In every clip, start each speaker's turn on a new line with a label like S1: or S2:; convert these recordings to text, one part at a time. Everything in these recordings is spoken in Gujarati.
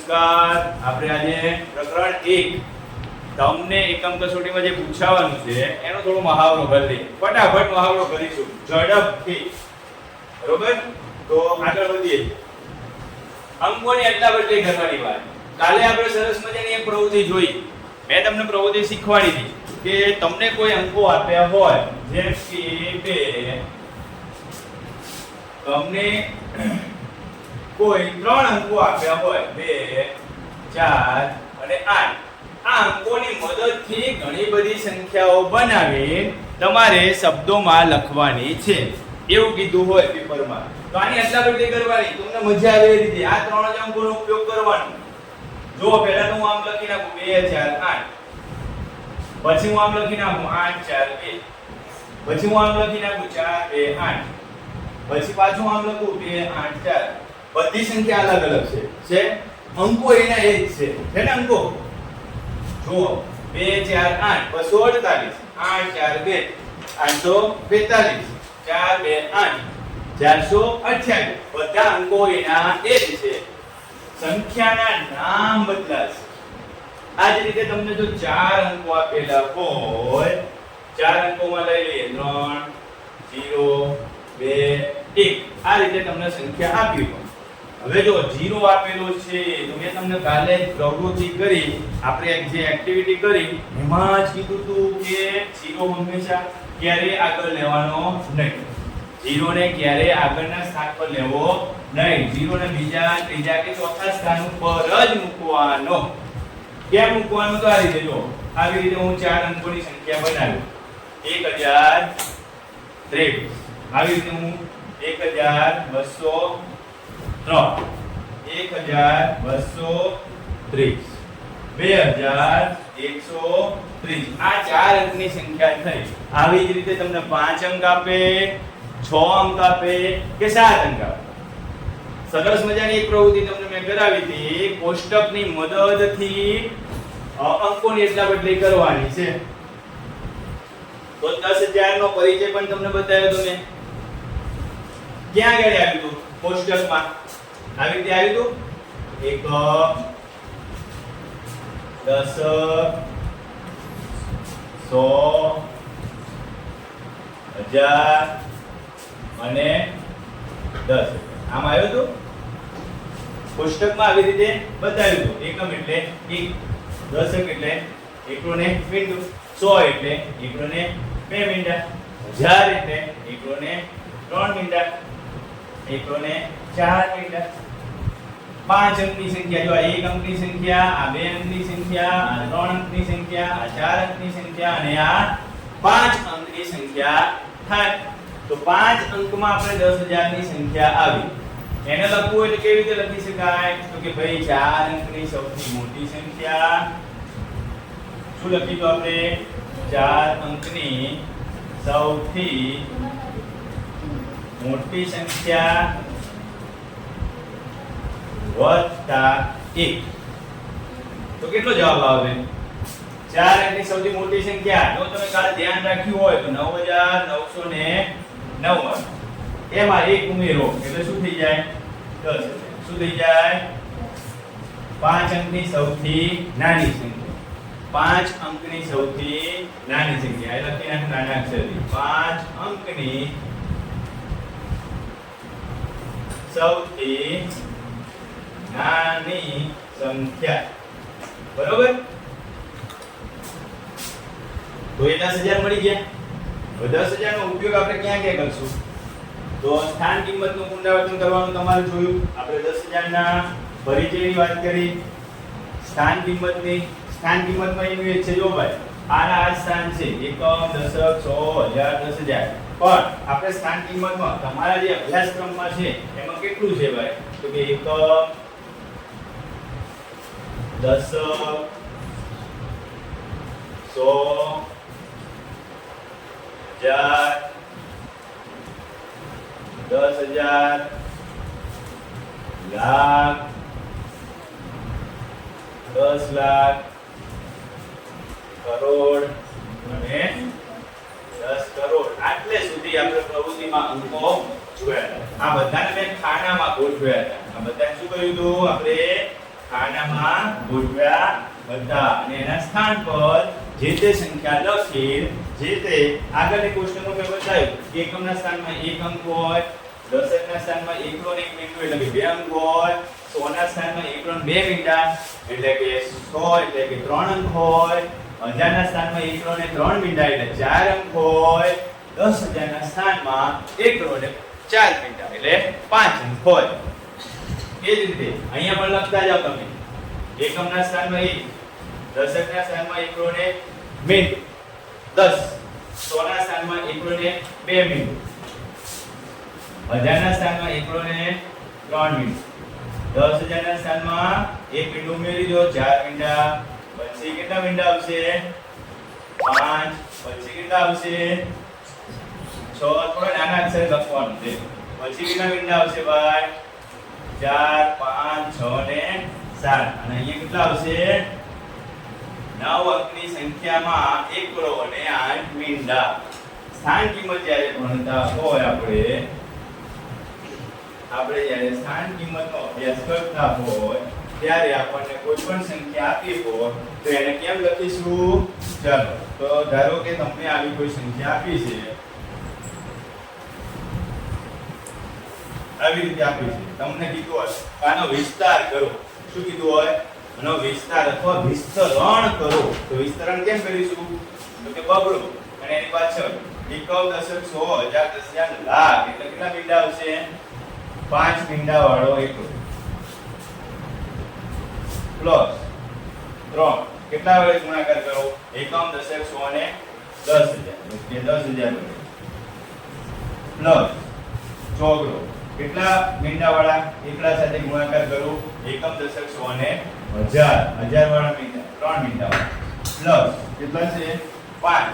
S1: નમસ્કાર. આપણે આજે પ્રકરણ 1 તમને એકમ કસોટીમાં જે પૂછાવાનું છે એનો થોડો મહાવરો કરી લઈએ. ફટાફટ મહાવરો કરીશું ઝડપથી. બરોબર? તો આગળ વધીએ. અંકોની અદલાબદલી કરવાની વાત. કાલે આપણે સરસ મજાની એક પ્રવૃત્તિ જોઈ. મેં તમને પ્રવૃત્તિ શીખવાડી હતી કે તમને કોઈ અંકો આપ્યા હોય જેમ કે 2, તમને કોઈ 3 અંકો આપ્યા હોય 2, 4 અને 8. આ અંકોની મદદથી ઘણી બધી સંખ્યાઓ બનાવી તમારે શબ્દોમાં લખવાની છે એવું કીધું હોય પેપરમાં. તો આની અદલાબદલી કરવાની તમને મજા આવે એ રીતે આ 3 જ અંકોનો ઉપયોગ કરવાનો. જો પહેલા તો હું આમ લખી નાખું 2, 4, 8. પછી હું આમ લખી નાખું 8, 4, 2. પછી હું આમ લખી નાખું 4, 2, 8. પછી પાછું આમ લખું 2, 8, 4. બધી સંખ્યા અલગ અલગ છે અંકો એના એ જ છે ને અંકો. જુઓ 2, 4, 8 248, 8, 4, 2 842, 4, 2, 8 428. બધા અંકો એના એ જ છે. સંખ્યાના નામ બદલાશે. આ જ રીતે તમને જો 4 અંકો આપેલા હોય 4 અંકોમાં લઈ લઈએ 3, 0, 2, 1. આ રીતે તમને સંખ્યા આપી હોય. હવે જો 0 આપેલો છે તો મેં તમને કાલે પ્રવૃત્તિ કરી, આપણે જે એક્ટિવિટી કરી એમાં જ કીધું હતું કે 0 હંમેશા ક્યારે આગળ લેવાનો નહીં. 0 ને ક્યારે આગળના સ્થાન પર લેવો નહીં. 0 ને બીજા, ત્રીજા કે ચોથા સ્થાન ઉપર જ મૂકવાનો. કેમ મૂકવાનો? તો આ રીતે જો આવી રીતે હું 4 અંકોની સંખ્યા બનાવ્યું 1023. આવી રીતે હું 1203, 1230, 2130. આ 4 અંકની સંખ્યા થઈ. આવી જ રીતે તમને 5 અંક આપે, 6 અંક આપે કે 7 અંક આપે. સરસ મજાની એક પ્રવૃત્તિ તમને મેં કરાવી હતી. કોષ્ટકની મદદથી અંકોની અદલાબદલી કરવાની છે. તો 10000 નો પરિચય પણ તમને બતાવ્યો તો મેં. ક્યાં આગળ આવ્યું હતું? કોષ્ટકમાં આવી રીતે આવ્યું હતું 1, 10, 100, 1000 અને 10. આમ આવ્યું હતું કોષ્ટકમાં. આવી રીતે બતાવ્યું હતું. એકમ એટલે 1, દશક એટલે એકડો ને મીંડું, 100 એટલે એકડો ને 2 મીંડા, 1000 એટલે એકડો ને 3 મીંડા, એકડો ને 4 મીંડા. 5 અંકની સંખ્યા જો આ 1 અંકની સંખ્યા, આ 2 અંકની સંખ્યા, આ 3 અંકની સંખ્યા, આ 4 અંકની સંખ્યા અને આ 5 અંકની સંખ્યા થાય. તો 5 અંકમાં આપણે 10000 ની સંખ્યા આવી. એને લખવું એટલે કેવી રીતે લખી શકાય? તો કે ભાઈ 4 અંકની સૌથી મોટી સંખ્યા. શું લખીશું આપણે? 4 અંકની સૌથી મોટી સંખ્યા વત્તા 1. તો કેટલો જવાબ આવે? 4 અંકની સૌથી મોટી સંખ્યા. જો તમે કાલે ધ્યાન રાખ્યું હોય તો 9999. એમાં 1 ઉમેરો એટલે શું થઈ જાય? 10. શું થઈ જાય? 5 અંકની સૌથી નાની સંખ્યા. 5 અંકની સૌથી નાની સંખ્યા. એ લખી નાખ નાના અક્ષરથી. 5 અંકની સૌથી નાની સંખ્યા. બરોબર? તો એ 10000 મળી ગયા. તો 10000 નો ઉપયોગ આપણે ક્યાં ક્યાં કરશું? તો સ્થાન કિંમતનું પુનરાવર્તન કરવાનું તમારે જોયું. આપણે 10000 ના પરિચયની વાત કરી. સ્થાન કિંમતની, સ્થાન કિંમતમાં એનું એ છે જો ભાઈ આ સ્થાન છે એકમ, દશક, 100, 1000, 10000. પણ આપણે સ્થાન કિંમતમાં તમારા જે અભ્યાસક્રમમાં છે એમાં કેટલું છે ભાઈ? તો કે એકમ, દશક, 100, 1000, 10000, લાખ, 10 લાખ, કરોડ અને 10 કરોડ. આટલે સુધી આપણે પ્રવૃત્તિમાં અંકો જોયા હતા. આ બધાને મેં ખાનામાં ગોઠવ્યા હતા. આ બધાને શું કહ્યું હતું? આપણે ખાનામાં ગોઠવ્યા હતા અને એના સ્થાન પર જે તે સંખ્યા લખી જે તે આગળની કોષ્ટકમાં મેં બતાવ્યું એકમના સ્થાનમાં એક અંક હોય, દશકના સ્થાનમાં એકડો ને એક બિંદુ એટલે કે બે અંક હોય, સોના સ્થાનમાં એકડો ને બે મીંડા એટલે કે 100 એટલે કે 3 અંક હોય, હજારના સ્થાનમાં એકડો ને 3 મીંડા એટલે 4 અંક હોય, 10,000 ના સ્થાનમાં એકડો ને 4 મીંડા એટલે 5 અંક હોય. એ જ રીતે અહીંયા પણ લખતા જાઓ તમે. એકમના સ્થાનમાં 1, દશકના સ્થાનમાં એકડો ને મીંડું 10, સોના સ્થાનમાં એકડો ને 2 મીંડું, હજારના સ્થાનમાં એકડો ને 3 મીંડું, 10,000 ના સ્થાનમાં એક મીંડું ઉમેરી દો 4 મીંડા, પછી કેટલા મીંડા આવશે 5, પછી કેટલા આવશે 6, થોડા નાના અક્ષર લખવાનું છે, પછી કેટલા મીંડા આવશે ભાઈ 4, 5, 6 ને 7 અને અહીંયા કેટલા આવશે 9 અંકની સંખ્યામાં એકડો અને 8 મીંડા. સ્થાન કિંમત જ્યારે ભણતા હોય આપણે જ્યારે સ્થાન કિંમતનો અભ્યાસ કરતા હોય ત્યારે આપણને કોઈ પણ સંખ્યા આપી હોય તો એને કેમ લખીશું? ચાલો તો ધારો કે તમને આવી કોઈ સંખ્યા આપી છે, આવી રીતે આપી છે, તમને કીધું હોય આનો વિસ્તાર કરો. શું કીધું હોય? આનો વિસ્તાર અથવા વિસ્તરણ કરો. તો વિસ્તરણ કેમ કરીશું? તો કે બગડો અને એની પાછળ એકમ, દશક, 100, 1000, 10,000, લાખ એટલે કેટલા મીંડા આવશે? 5 મીંડા વાળો એકડો પ્લસ 3 કેટલા વડે ગુણાકાર કરો? એકમ, દશક, 100 ને 10,000 એટલે 10,000 વડે પ્લસ ચોગડો કેટલા મીંડા વાળા એકડા સાથે ગુણાકાર કરો? એકમ, દશક, 100 ને 1000 વાળા મીંડા 3 મીંડા વાળા પ્લસ કેટલા છે 5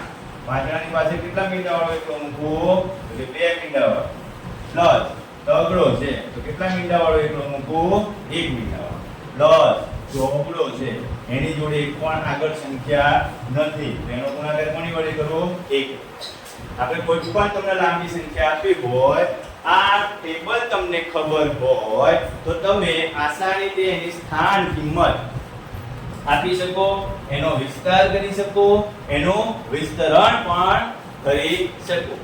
S1: પાંચડાની પાસે કેટલા મીંડા વાળો એકડો મૂકો? એટલે 2 મીંડા વાળો પ્લસ તગડો છે તો કેટલા મીંડા વાળો એકડો મૂકો? 1 મીંડા વાળો પ્લસ ચોગડો છે એની જોડે એક પણ આગળ સંખ્યા નથી તેનો ગુણાકાર કોની વડે કરો? 1. આપણે કોઈ પણ તમને લાંબી સંખ્યા આપી હોય આ ટેબલ તમને ખબર હોય તો તમે આસાનીથી એની સ્થાન કિંમત આપી શકો, એનો વિસ્તાર કરી શકો, એનો વિસ્તરણ પણ કરી શકો.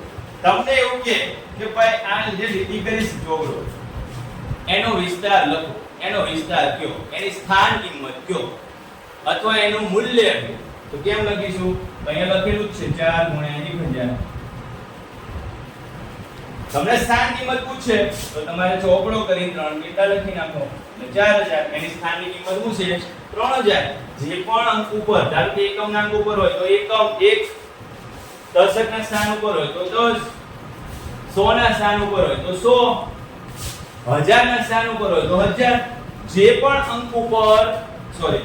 S1: તમને એવું કે ભાઈ આ જે લીટી કરી ચોગડો એનો વિસ્તાર લખો, એનો વિસ્તાર કયો, એની સ્થાન કિંમત કયો અથવા એનું મૂલ્ય કયો, તો કેમ લખીશું? તો અહીંયા લખેલું જ છે 4 × 1000. તમને સ્થાન કિંમત પૂછે તો તમારે ચોપડો કરી 3 મીંડા લખી નાખો એટલે 4000. એની સ્થાનની કિંમત શું છે? 3000. જે પણ અંક ઉપર ધારો કે એકમના અંક ઉપર હોય તો એકમ 1, દશકના સ્થાન ઉપર હોય તો 10, 100 ના સ્થાન ઉપર હોય તો 100, 1000 ના સ્થાન ઉપર હોય તો 1000. જે પણ અંક ઉપર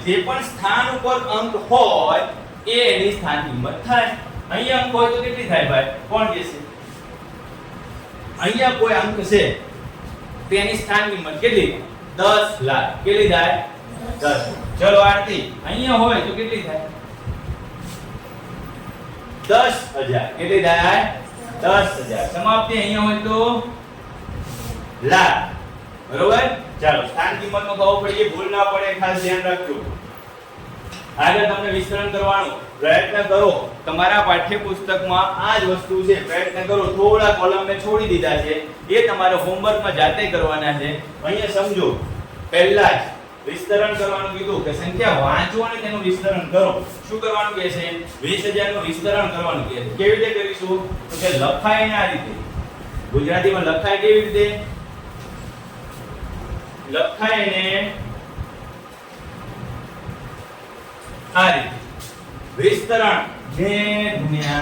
S1: જે પણ સ્થાન ઉપર અંક હોય એ એની સ્થાન કિંમત થાય. અહીંયા અંક હોય તો કેટલી થાય ભાઈ? કોણ કહેશે? અહીંયા કોઈ અંક છે તેની સ્થાન કિંમત કેટલી? 10 લાખ. કેટલી થાય? 10. ચલો આરતી અહીંયા હોય તો કેટલી થાય? 10,000. કેટલી થાય? 10,000. સમાપ્તિ અહીંયા હોય તો લાખ. બરોબર? ચાલો સ્થાન કિંમતનો ખબર પડી, ભૂલ ના પડે ખાસ ધ્યાન રાખજો. આગળ તમને વિસ્તરણ કરવાનો પ્રયત્ન કરો. તમારા પાઠ્યપુસ્તકમાં આ જ વસ્તુ છે, પ્રયત્ન કરો. થોડા કોલમ મેં છોડી દીધા છે એ તમારે હોમવર્કમાં જાતે કરવાના છે. અહીંયા સમજો પહેલા જ વિસ્તરણ કરવાનું કીધું કે સંખ્યા વાંચો અને તેનું વિસ્તરણ કરો. શું કરવાનું કહે છે? 20,000 નું વિસ્તરણ કરવાનું કહે છે. કેવી રીતે કરીશું? તો કે લખાય ના રીતે. ગુજરાતીમાં લખાય કેવી રીતે? લખાય ને આ રીતે વિસ્તરણ 2 ×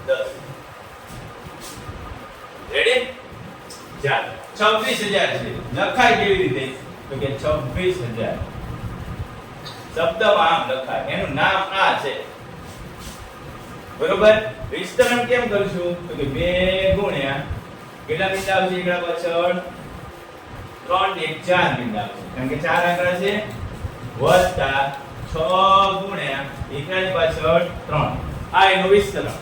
S1: 10. રેડી? ચાલો 26,000 છે. લખાય કેવી રીતે? તો કે 26,000 શબ્દમાં આમ લખાય, એનું નામ આ છે. બરોબર? વિસ્તરણ કેમ કરશું? તો કે 2 × કેટલા મીંડા આવશે? એકડા પાછળ 3 ને 4 મીંડા આવશે, કારણ કે 4 આંકડા છે, વત્તા 6 × એકડાની પાછળ 3. આ એનું વિસ્તરણ.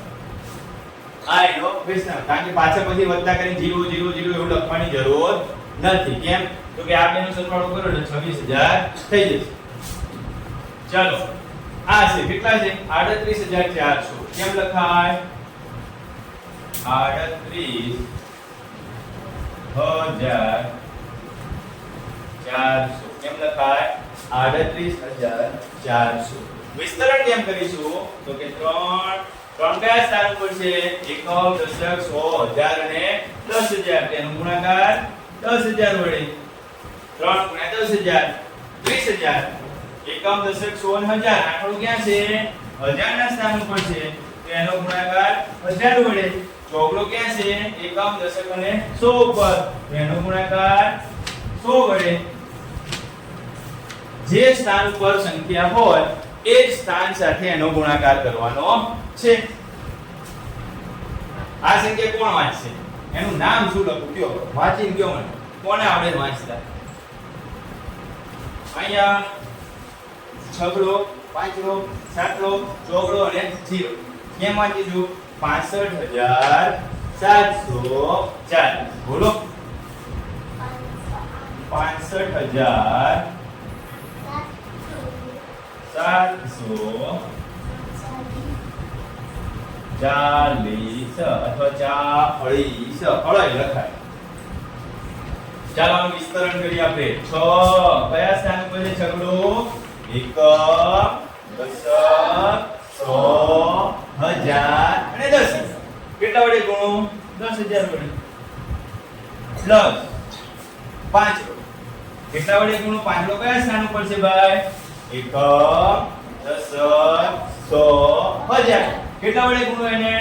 S1: કારણ કે પાછળ પછી વત્તા કરીને 0 0 0 એવું લખવાની જરૂર નથી. કેમ? તો કે આ બેનો સરવાળો કરો એટલે 26000 થઈ જશે. ચાલો આ છે કેટલા છે 38400. કેમ લખાય 38400. કેમ લખાય 38400. વિસ્તરણ કેમ કરીશું તો કે 3 કયા સ્થાન ઉપર છે એકમ દશક 100 1000 અને 10000 તેનો ગુણાકાર 10000 વડે 3 * 10000 30000 એકમ દશક 100 અને 1000 આંકડો ક્યાં છે 1000 ના સ્થાન ઉપર છે તો એનો ગુણાકાર 1000 વડે ચોગડો ક્યાં છે એકમ દશક અને 100 ઉપર તો એનો ગુણાકાર 100 વડે જે સ્થાન ઉપર સંખ્યા હોય એ જ સ્થાન સાથે એનો ગુણાકાર કરવાનો છે. આ સંખ્યા કોણ વાંચશે એનું નામ શું લખું કયો વાંચીને કયો મને કોને આવડે વાંચતા. અહીંયા છગડો પાંચડો સાતડો ચોગડો અને 0 કેમ વાંચીશું 65740. બોલો 65740 અથવા 40 અળાઈ લખાય. ચાલો આનું વિસ્તરણ કરીએ આપણે. 6 કયા સ્થાન ઉપર છે છગડો એકમ દશક 100 1000 અને 10. કેટલા વડે ગુણો 10000 વડે પ્લસ પાંચડો કેટલા વડે ગુણો પાંચડો કયા સ્થાન ઉપર છે ભાઈ એકમ દશક 100 1000. કેટલા વડે ગુણો એને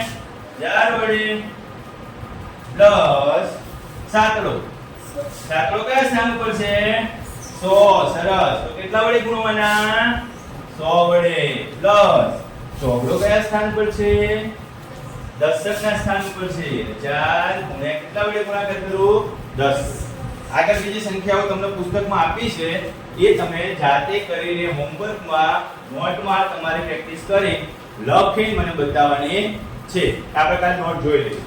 S1: 1000 વડે પ્લસ સાતડો કયા સ્થાન ઉપર છે 100. સરસ. તો કેટલા વડે ગુણવાના 100 વડે પ્લસ ચોગડો કયા સ્થાન પર છે દશક ના સ્થાન ઉપર છે 4 ગુણ્યા કેટલા વડે ગુણાકાર કરું 10. આગળ બીજી સંખ્યાઓ તમને પુસ્તકમાં આપી છે એ તમે જાતે કરીને હોમવર્કમાં નોટમાં તમારે પ્રેક્ટિસ કરી લખીને મને બતાવવાની છે. આ પ્રકારની નોટ જોઈ લેજો.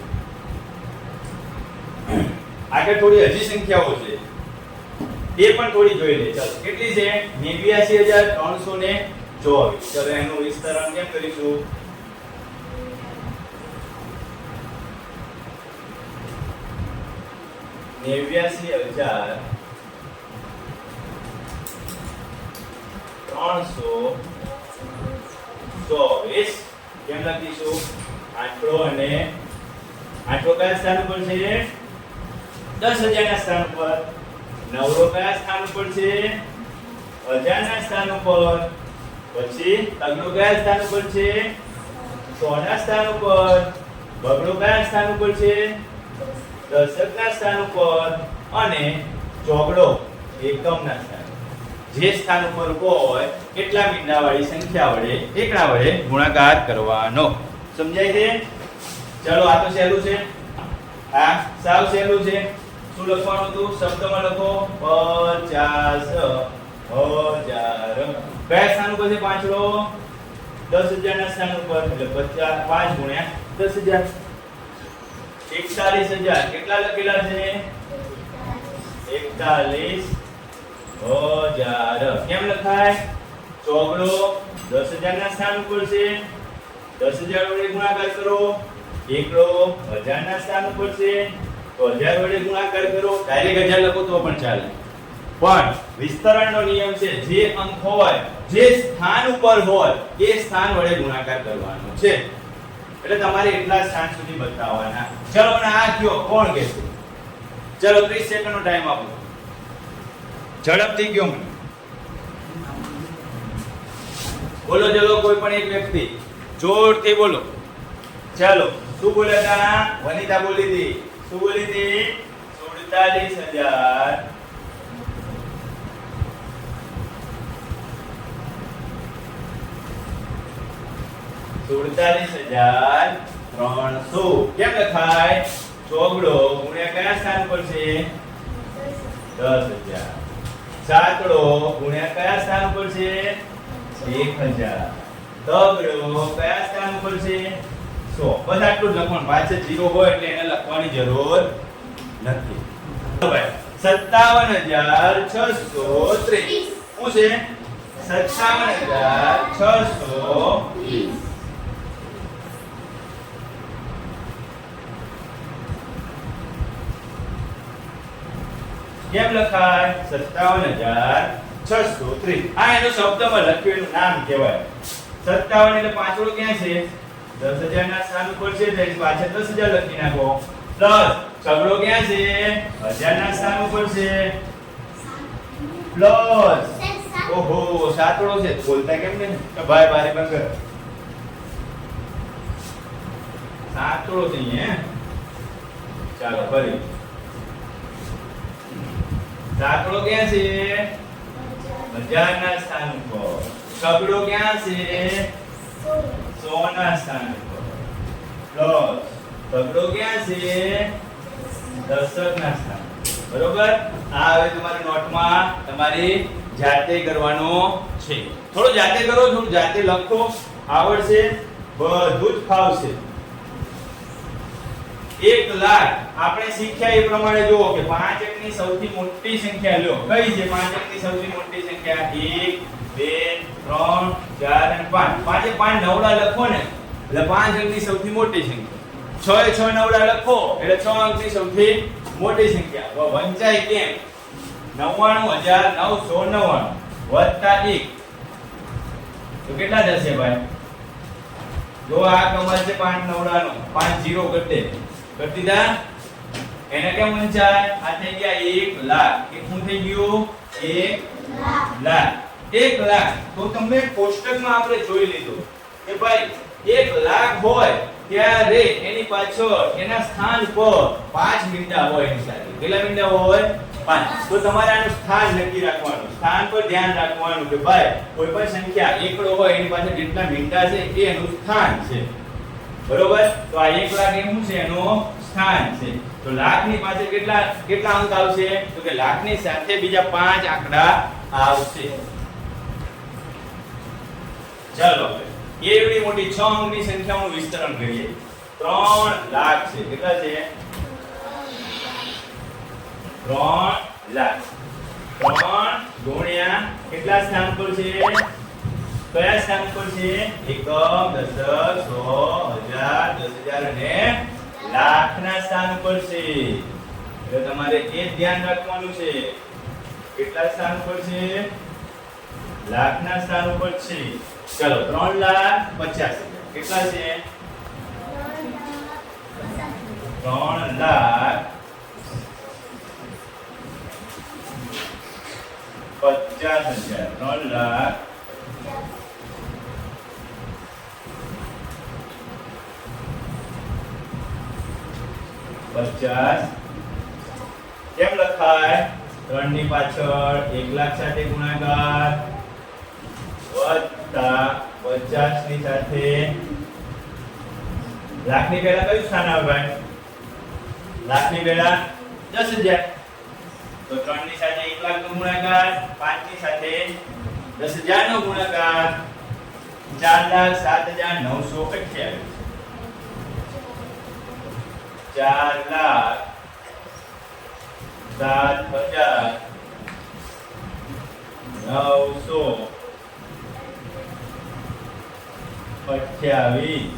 S1: આગળ થોડી હજી સંખ્યાઓ છે એ પણ થોડી જોઈ લે. ચાલો કેટલી છે 89324. ચલો એનું વિસ્તરણ કેમ કરીશું 89324 કેમ લખીશું આંકડો અને આંકડો કયા સ્થાન ઉપર છે 10000 ના સ્થાન ઉપર. નવરો કયા સ્થાન ઉપર છે 1000 ના સ્થાન ઉપર. પછી તગડો કયા સ્થાન ઉપર છે 100 ના સ્થાન ઉપર. બગડો કયા સ્થાન ઉપર છે દશક ના સ્થાન ઉપર. અને ચોગડો એકમ ના સ્થાન. જે સ્થાન ઉપર હોય કેટલા મીંડા વાળી સંખ્યા વડે એકડા વડે ગુણાકાર કરવાનો. સમજાય છે? ચલો આ તો સહેલું છે. આ સાવ સહેલું છે. શું લખવાનું હતું શબ્દમાં લખો 50000. કયા સ્થાન ઉપર છે પાંચડો 10000 ના સ્થાન ઉપર એટલે 5 ગુણ્યા 10000 41000. કેટલા લખેલા છે 41000. કેમ લખાય ચોગડો 10000 ના સ્થાન ઉપર છે 10000 વડે ગુણાકાર કરો. એકડો 1000 ના સ્થાન ઉપર છે તો 1000 વડે ગુણાકાર કરો. ડાયરેક્ટ 1000 લખો તો પણ ચાલે. પણ વિસ્તરણનો નિયમ છે જે અંક હોય જે સ્થાન ઉપર હોય એ સ્થાન વડે ગુણાકાર કરવાનો છે. એટલે તમારે એટલા સ્થાન સુધી બતાવવાના. ચલો મને આ કયો કોણ કહેશે? ચલો 30 સેકન્ડનો ટાઈમ આપો. ઝડપથી કયો મને. બોલો ચલો કોઈ પણ એક વ્યક્તિ જોરથી બોલો. ચલો શું બોલ્યા હતા? વનિતા બોલી હતી. શું બોલી હતી? 47000. કેમ લખાય? ચોગડો ગુણ્યા કયા સ્થાન પર છે 10000. સાતડો ગુણ્યા કયા સ્થાન પર છે 1000. તગડો કયા સ્થાન પર છે 100. બસ આટલું જ લખવાનું. પાછળ 0 હોય એટલે એને લખવાની જરૂર નથી. ભાઈ 57,630 શું છે 57,630 કેમ લખાય 57,630 આ એનો શબ્દમાં લખ્યું એનું નામ કહેવાય 57 એટલે પાંચડો ક્યાં છે 10,000 ના સ્થાન ઉપર છે તો એની પાછળ 10,000 લખી નાખો પ્લસ છગડો ક્યાં છે 1000 ના સ્થાન ઉપર છે પ્લસ ઓહો સાતડો છે બોલતા કેમ ને કે ભાઈ બારી બંધ કર સાતડો છે હે ચાલો ફરી સાતડો ક્યાં છે 1000 ના સ્થાન ઉપર છગડો ક્યાં છે 100 ના સ્થાન ઉપર પ્લસ છગડો ક્યાં છે 10 ના સ્થાન બરોબર આ હવે તમારી નોટમાં તમારી જાતે કરવાનો છે થોડું જાતે કરો થોડું જાતે લખો આવડશે બધું જ ફાવશે 1 લાખ આપણે શીખ્યા એ પ્રમાણે જુઓ કે 5 અંકની સૌથી મોટી સંખ્યા લ્યો કઈ છે 5 અંકની સૌથી મોટી સંખ્યા 1 2 3 4 અને 5 પાંચે 5 નવડા લખો ને એટલે 5 અંકની સૌથી મોટી સંખ્યા 6 એ 6 નવડા લખો એટલે 6 અંકની સૌથી મોટી સંખ્યા વંચાય કેમ 99,999 વત્તા 1 તો કેટલા થશે ભાઈ જો આ કમર છે 5 નવડાનો 5 0 કરી દે કરી દીધા એને કેમ વંચાય આ થઈ ગયા 1 લાખ કે શું થઈ ગયું 1 લાખ 1 લાખ તો તમે કોષ્ટકમાં આપણે જોઈ લીધું કે ભાઈ 1 લાખ હોય ત્યારે એની પાછળ એના સ્થાન પર 5 મીંડા હોય એની સાથે કેટલા મીંડા હોય 5 તો તમારે આનું સ્થાન નક્કી રાખવાનું સ્થાન પર ધ્યાન રાખવાનું કે ભાઈ કોઈ પણ સંખ્યા એકડો હોય એની પાસે જેટલા મીંડા છે એ એનું સ્થાન છે બરોબર તો આ 1 લાખ એ શું છે એનું સ્થાન છે તો લાખ ની પાસે કેટલા અંક આવશે તો કે લાખ ની સાથે બીજા 5 આંકડા આવશે ચાલો એવડી મોટી 6 અંકની સંખ્યાનું વિસ્તરણ કરીએ 3 લાખ છે કેટલા છે 3 લાખ 3 ગુણ્યા કેટલા સ્થાન પર છે કયા સ્થાન પર છે એકમ દશક 100 1000 10,000 અને લાખના સ્થાન પર છે એટલે તમારે એ ધ્યાન રાખવાનું છે કેટલા સ્થાન પર છે લાખના સ્થાન ઉપર છે ચલો 3,50,000 કેટલા છે 3,50,000 3,50,000 કેમ લખાય 3 ની પાછળ 1 લાખ સાથે ગુણાકાર વત્તા 50 ની સાથે લાખ ની પહેલા કયું સ્થાન આવે ભાઈ લાખ ની પહેલા 10,000 તો 3 ની સાથે 1 લાખ નો ગુણાકાર 5 ની સાથે 10,000 નો ગુણાકાર 4,07,928 4,07,928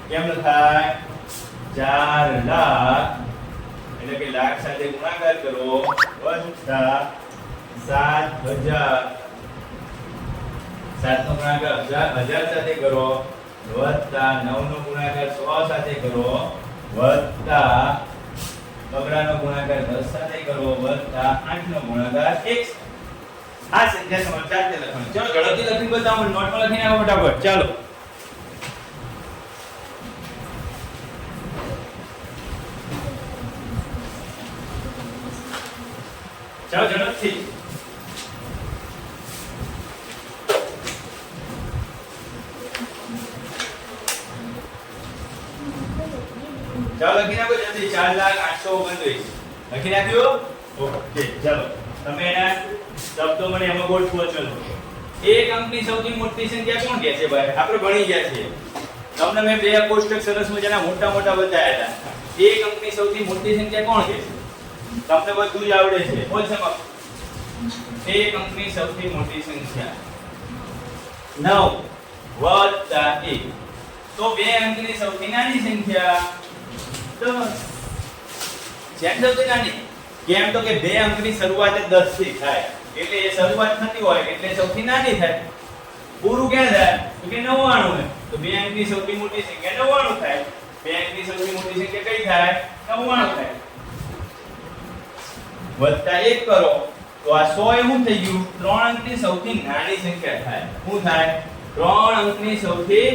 S1: કેમ લખાય 4 લાખ એટલે કે લાખ સાથે ગુણાકાર કરો વત્તા 7,000 7 નો ગુણાકાર 1000 સાથે કરો વત્તા 9 નો ગુણાકાર 100 સાથે કરો વત્તા બગડાનો ગુણાકાર 10 સાથે કરો વત્તા 8 નો ગુણાકાર 1 આ સંખ્યા તમારે જાતે લખવાની ચલો ઝડપથી લખીને બતાવો નોટમાં લખીને આવો ફટાફટ ચાલો ચાલો ઝડપથી ચાલો લખી નાખો જલ્દી 4,08,29 લખી નાખ્યો ઓકે ચાલો તમે એના શબ્દો મને એમાં ગોઠવો ચલો એક અંકની સૌથી મોટી સંખ્યા કોણ કહે છે ભાઈ આપણે ભણી ગયા છીએ તમને મેં બે કોષ્ટક સરસ મજાના મોટા મોટા બતાવ્યા હતા એક અંકની સૌથી મોટી સંખ્યા કોણ કહે છે તમને બધું જ આવડે છે. બોલ સમક્ષ. એક અંકની સૌથી મોટી સંખ્યા 9 વત્તા 1. તો બે અંકની સૌથી નાની સંખ્યા 10. જેમ સૌથી નાની કેમ તો કે બે અંકની શરૂઆત 10 થી થાય એટલે એ શરૂઆત થતી હોય એટલે સૌથી નાની થાય. પૂરું ક્યાં થાય તો કે 99 છે. તો બે અંકની સૌથી મોટી સંખ્યા 99 થાય. બે અંકની સૌથી મોટી સંખ્યા કઈ થાય 99 થાય. વત્તા 1 કરો તો આ 100 એ શું થઈ ગયું? 3 અંકની સૌથી નાની સંખ્યા થાય. શું થાય? 3 અંકની સૌથી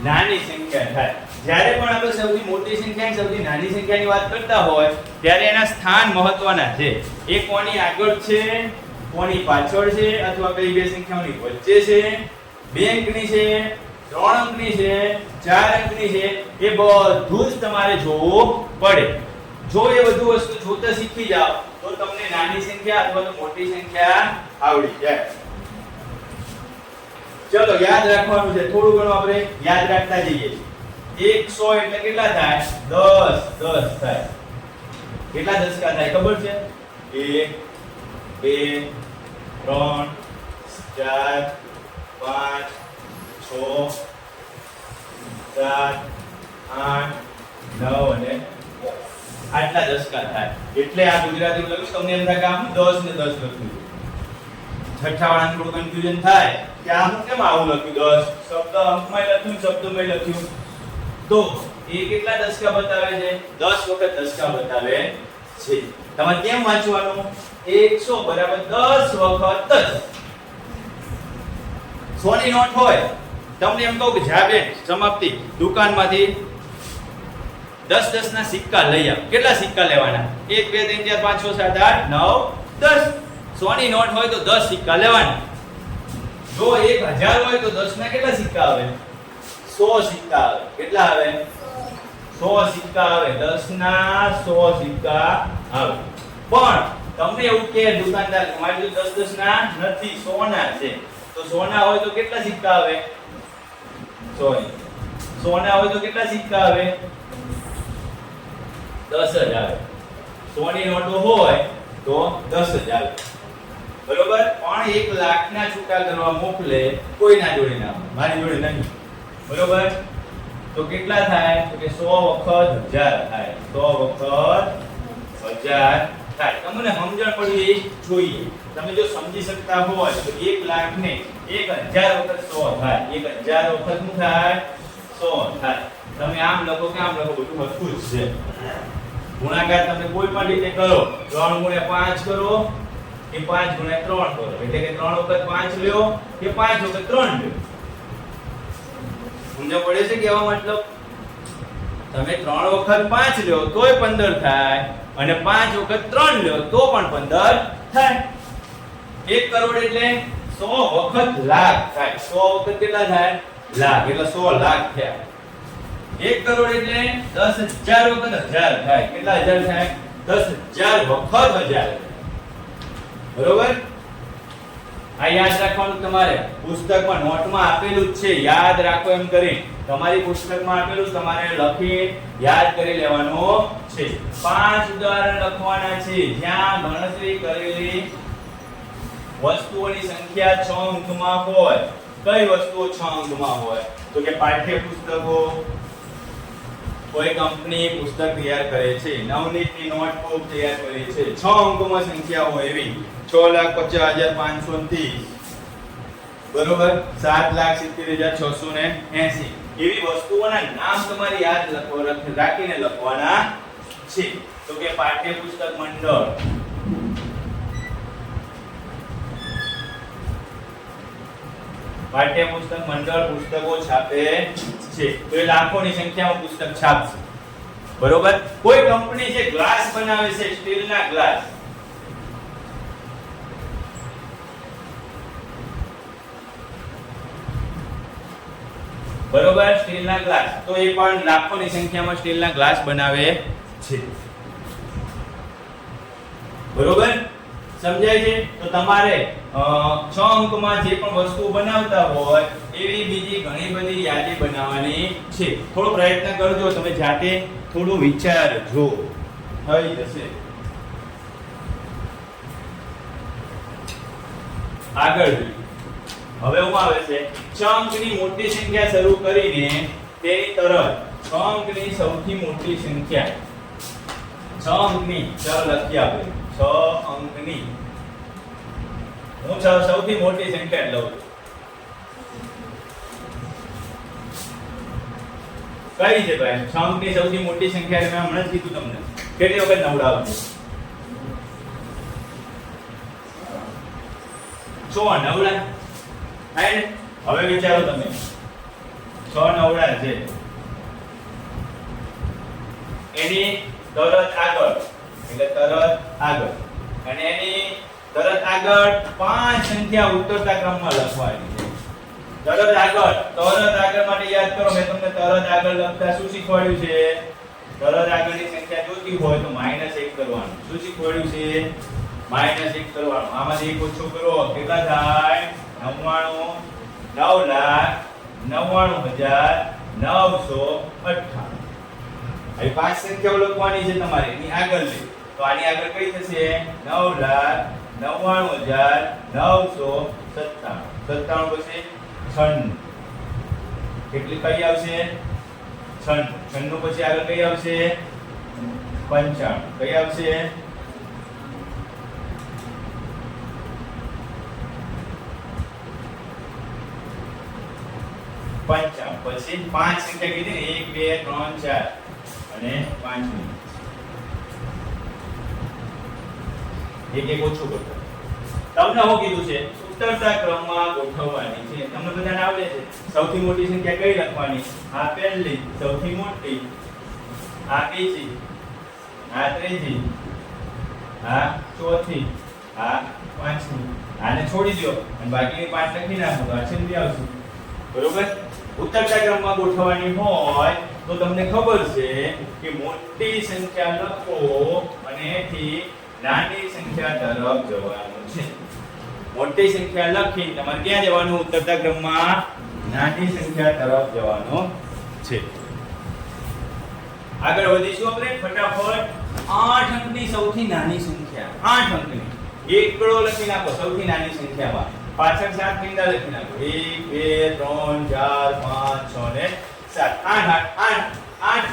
S1: નાની સંખ્યા થાય. જ્યારે પણ આપણે સૌથી મોટી સંખ્યા અને સૌથી નાની સંખ્યાની વાત કરતા હોય ત્યારે એના સ્થાન મહત્વના છે. એ કોની આગળ છે, કોની પાછળ છે અથવા કઈ બે સંખ્યાઓની વચ્ચે છે, 2 અંકની છે, 3 અંકની છે, 4 અંકની છે, એ બધું જ તમારે જોવું પડે. જો એ બધું વસ્તુ જોતા શીખી જાવ તો તમને નાની સંખ્યા અથવા તો મોટી સંખ્યા આવડી જાય. ચલો યાદ રાખવાનું છે, થોડું ઘણું આપણે યાદ રાખતા જઈએ. 100 એટલે કેટલા થાય? 10 10 થાય. કેટલા દશકા થાય ખબર છે? 1 2 3 4 5 6 7 8 9 અને આટલા દશકા થાય. એટલે આ ગુજરાતી લખ્યું તમને એમ થાય કે આમ 10 ને 10 લખ્યું. છઠ્ઠા વાળાને થોડું કન્ફ્યુઝન થાય કે આ હું કેમ આવું લખ્યું? 10 શબ્દ અંકમાં લખ્યું, શબ્દમાં લખ્યું. તો એ કેટલા દશકા બતાવે છે? 10 વખત દશકા બતાવે છે. તમારે કેમ વાંચવાનું? 100 બરાબર 10 વખત 10. 100 ની નોટ હોય તમને એમ કહું કે જા બેન સમાપ્તિ દુકાનમાંથી 10 10 ના સિક્કા લઈ આવ. કેટલા સિક્કા લેવાના? 1 2 3 4 5 6 7 8 9 10. 100 ની નોટ હોય તો 10 સિક્કા લેવાના. જો 1000 હોય તો 10 ના કેટલા સિક્કા આવે? 100 સિક્કા આવે. કેટલા આવે? 100 સિક્કા આવે. 10 ના 100 સિક્કા આવે. પણ તમને એવું કે દુકાનદાર મારી જો 10 10 ના નથી 100 ના છે. તો 100 ના હોય તો કેટલા સિક્કા આવે? 100 ના હોય તો કેટલા સિક્કા આવે? 10 જ આવે. 100 ની નોટો હોય તો 10 જ આવે. બરોબર? પણ 1 લાખ ના છૂટા કરવા મોકલે કોઈના જોડે ના, મારી જોડે નહીં. બરોબર? તો કેટલા થાય? તો કે 100 વખત 1000 થાય. 100 વખત 1000 થાય. તમને સમજણ પડવી જોઈએ. તમે જો સમજી શકતા હોય તો 1 લાખ ને 1000 વખત 100 થાય. 1000 વખત શું થાય? 100 થાય. તમે આમ લખો કે આમ લખો બધું હરખું જ છે. ગુણાકાર તમે કોઈ પણ રીતે કરો. 3 ગુણ્યા 5 કરો કે 5 ગુણ્યા 3 કરો. એટલે કે 3 વખત 5 લ્યો કે 5 વખત 3 લ્યો. સમજ પડે છે કેવા મતલબ? તમે 3 વખત 5 લ્યો તોય 15 થાય અને 5 વખત 3 લ્યો તો પણ 15 થાય. 1 કરોડ એટલે 100 વખત લાખ થાય. 100 વખત કેટલા થાય? લાખ. એટલે 100 લાખ થયા. 1 કરોડ એટલે 10,000 વખત 1000 થાય. કેટલા હજાર થાય? 10,000 વખત 1000. બરોબર? આ યાદ રાખવાનું તમારે. પુસ્તકમાં નોટમાં આપેલું જ છે. યાદ રાખો એમ કરી. તમારી પુસ્તકમાં આપેલું તમારે લખી યાદ કરી લેવાનું છે. 5 ઉદાહરણ લખવાના છે જ્યાં ગણતરી કરેલી વસ્તુઓની સંખ્યા 6 અંકમાં હોય. કઈ વસ્તુઓ 6 અંકમાં હોય? તો કે પાઠ્ય પુસ્તકો, કોઈ કંપની પુસ્તક તૈયાર કરે છે, નવનીતની નોટબુક તૈયાર કરે છે. 6 અંકોમાં સંખ્યા હોય એવી 6,50,530. બરોબર? 7,70,680. એવી વસ્તુઓના નામ તમારે યાદ રાખીને લખવાના છે. તો કે પાઠ્ય પુસ્તક મંડળ, પાઠ્ય પુસ્તક મંડળ પુસ્તકો છાપે છે. તો એ લાખોની સંખ્યામાં પુસ્તક છાપશે. બરોબર? કોઈ કંપની જે ગ્લાસ બનાવે છે, સ્ટીલના ગ્લાસ, બરોબર? સ્ટીલના ગ્લાસ, તો એ પણ લાખોની સંખ્યામાં સ્ટીલના ગ્લાસ બનાવે છે. બરોબર? સમજાય છે? તો તમારે 6 અંકમાં જે પણ વસ્તુ બનાવતા હોય એવી બીજી ઘણી બધી યાદી બનાવવાની છે. થોડો પ્રયત્ન કરજો, તમે જાતે થોડું વિચારજો, થઈ જશે. આગળ જોઈએ. હવે હું આવે છે 6 અંકની મોટી સંખ્યા શરૂ કરીને તેની તરત 6 અંકની સૌથી મોટી સંખ્યા 6 અંકની ચાલો લખી આપણે 6 અંકની હું સૌથી મોટી સંખ્યા લઉં છું. કઈ છે ભાઈ 6 અંકની સૌથી મોટી સંખ્યા મેં હમણાં જ કીધું તમને. કેટલી વખત નવડાવજો? 6 નવડા. હવે વિચારો તમે 6 નવડા છે એની તરત આગળ એટલે તરત આગળ અને એની તરત આગળ 5 સંખ્યા ઉતરતા ક્રમમાં લખવાની છે. તરત આગળ માટે યાદ કરો મેં તમને તરત આગળ લખતા શું શીખવાડ્યું છે? તરત આગળની સંખ્યા જોતી હોય તો -1 કરવાનું. શું શીખવાડ્યું છે? -1 કરવાનું. આમાંથી 1 ઓછો કરો કેટલા થાય? 9,99,998. હવે 5 સંખ્યાઓ લખવાની છે તમારે એની આગળ લે તો આની આગળ કઈ થશે? 9,99,997. 97 પછી 96. કેટલી કઈ આવશે? 96. 96 પછી આગળ કઈ આવશે? 95. કઈ આવશે? 55. પછી 5 સંખ્યા કીધી ને 1 2 3 4 અને 5મી એક ઓછું કરતો. તમને હું કીધું છે ઉતરતા ક્રમમાં ગોઠવવાની છે. તમને બધાને આવડે છે. સૌથી મોટી સંખ્યા કઈ લખવાની? આ પહેલી સૌથી મોટી, આ બીજી, આ ત્રીજી, આ ચોથી, આ પાંચમી. આને છોડી દો અને બાકીની 5 લખી નાખો તો આ છેલ્લી આવશે. બરોબર? ઉતરતા ક્રમમાં ગોઠવવાની હોય તો તમને ખબર છે કે મોટી સંખ્યા લખો અને એથી નાની સંખ્યા તરફ જવાનું છે. મોટી સંખ્યા લખી તમારે ક્યાં જવાનું? ઉતરતા ક્રમમાં નાની સંખ્યા તરફ જવાનું છે. આગળ વધીશું આપણે ફટાફટ. 8 અંકની સૌથી નાની સંખ્યા 8 અંકની એકડો લખી નાખો. સૌથી નાની સંખ્યામાં પાછળ 7 પિંડા લખી નાખો. 1 2 3 4 5 6 7 8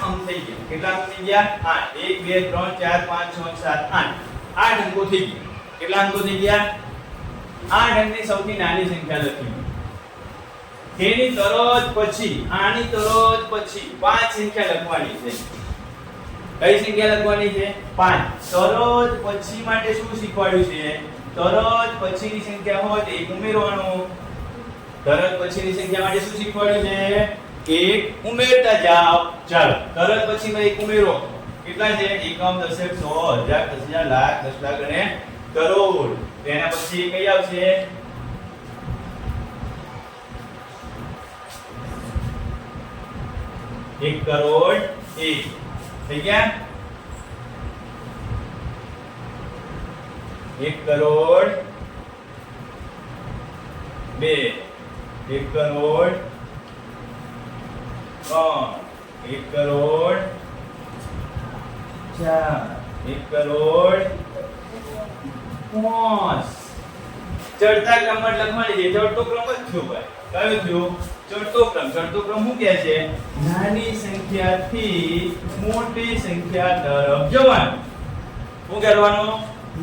S1: અંક થઈ ગયા. કેટલા અંક થઈ ગયા? 8 1 2 3 4 5 6 7 8 અંકો થઈ ગયા. કેટલા અંકો થઈ ગયા? 8 અંકની સૌથી નાની સંખ્યા લખી. તેની તરત પછી આની તરત પછી 5 સંખ્યા લખવાની છે. કઈ સંખ્યા લખવાની છે? 5. તરત પછી માટે શું શીખવાડ્યું છે? તરત પછીની સંખ્યા હોય તો 1 ઉમેરવાનું. તરત પછીની સંખ્યા માટે શું શીખવાડ્યું છે? 1 ઉમેરતા જાઓ. ચાલો તરત પછીમાં 1 ઉમેરો. કેટલા છે? એકમ, દશક, સો, હજાર, 10,000, લાખ, 10 લાખ અને કરોડ. તેના પછી કઈ આવશે? એક કરોડ 1 થઈ ગયા. 1 કરોડ 2, 1 કરોડ 3, 1 કરોડ 4, 1 કરોડ 5. ચડતા ક્રમમાં લખવાની છે. ચડતો ક્રમ જ થયો ભાઈ. કયો થયો? ચડતો ક્રમ. ચડતો ક્રમ શું કહે છે? નાની સંખ્યાથી મોટી સંખ્યા તરફ જવાનું. શું કરવાનું?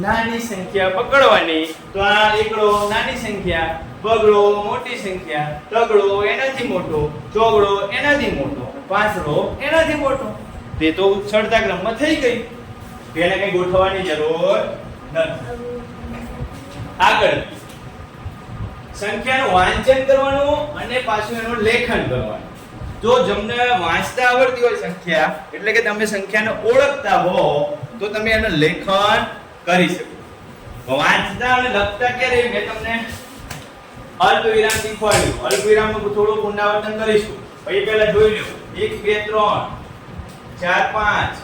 S1: નાની સંખ્યા પકડવાની. તો આ એકડો નાની સંખ્યા, બગડો મોટી સંખ્યા, તગડો એનાથી મોટો, ચોગડો એનાથી મોટો, પાંસડો એનાથી મોટો. તે તો ચડતા ક્રમમાં થઈ ગઈ. તેને કઈ ગોઠવવાની જરૂર નથી. આગળ સંખ્યાનું વાંચન કરવાનું અને પાછું એનું લેખન કરવાનું. જો તમને વાંચતા આવડતી હોય સંખ્યા એટલે કે તમે સંખ્યાને ઓળખતા હો તો તમે એનું લેખન કરી શકો. વાંચતા અને લખતા ક્યારે? મેં તમને અલ્પવિરામ શીખવાડ્યું. અલ્પવિરામનું થોડું પુનરાવર્તન કરીશું. પછી પહેલા જોઈ લો. 1 2 3 4 5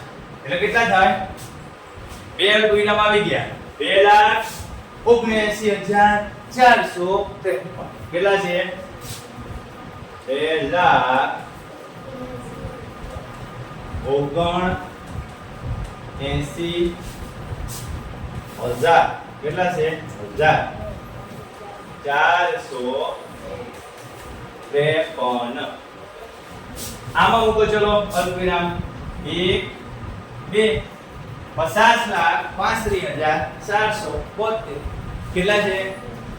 S1: એટલે કેટલા થાય? 2 અલ્પવિરામ આવી ગયા. 2,79,453. કેટલા છે? 2,79,000. કેટલા છે? 1000. 453 આમાં મૂકો ચલો અલ્પવિરામ 1 2 50,35,472 કેટલા છે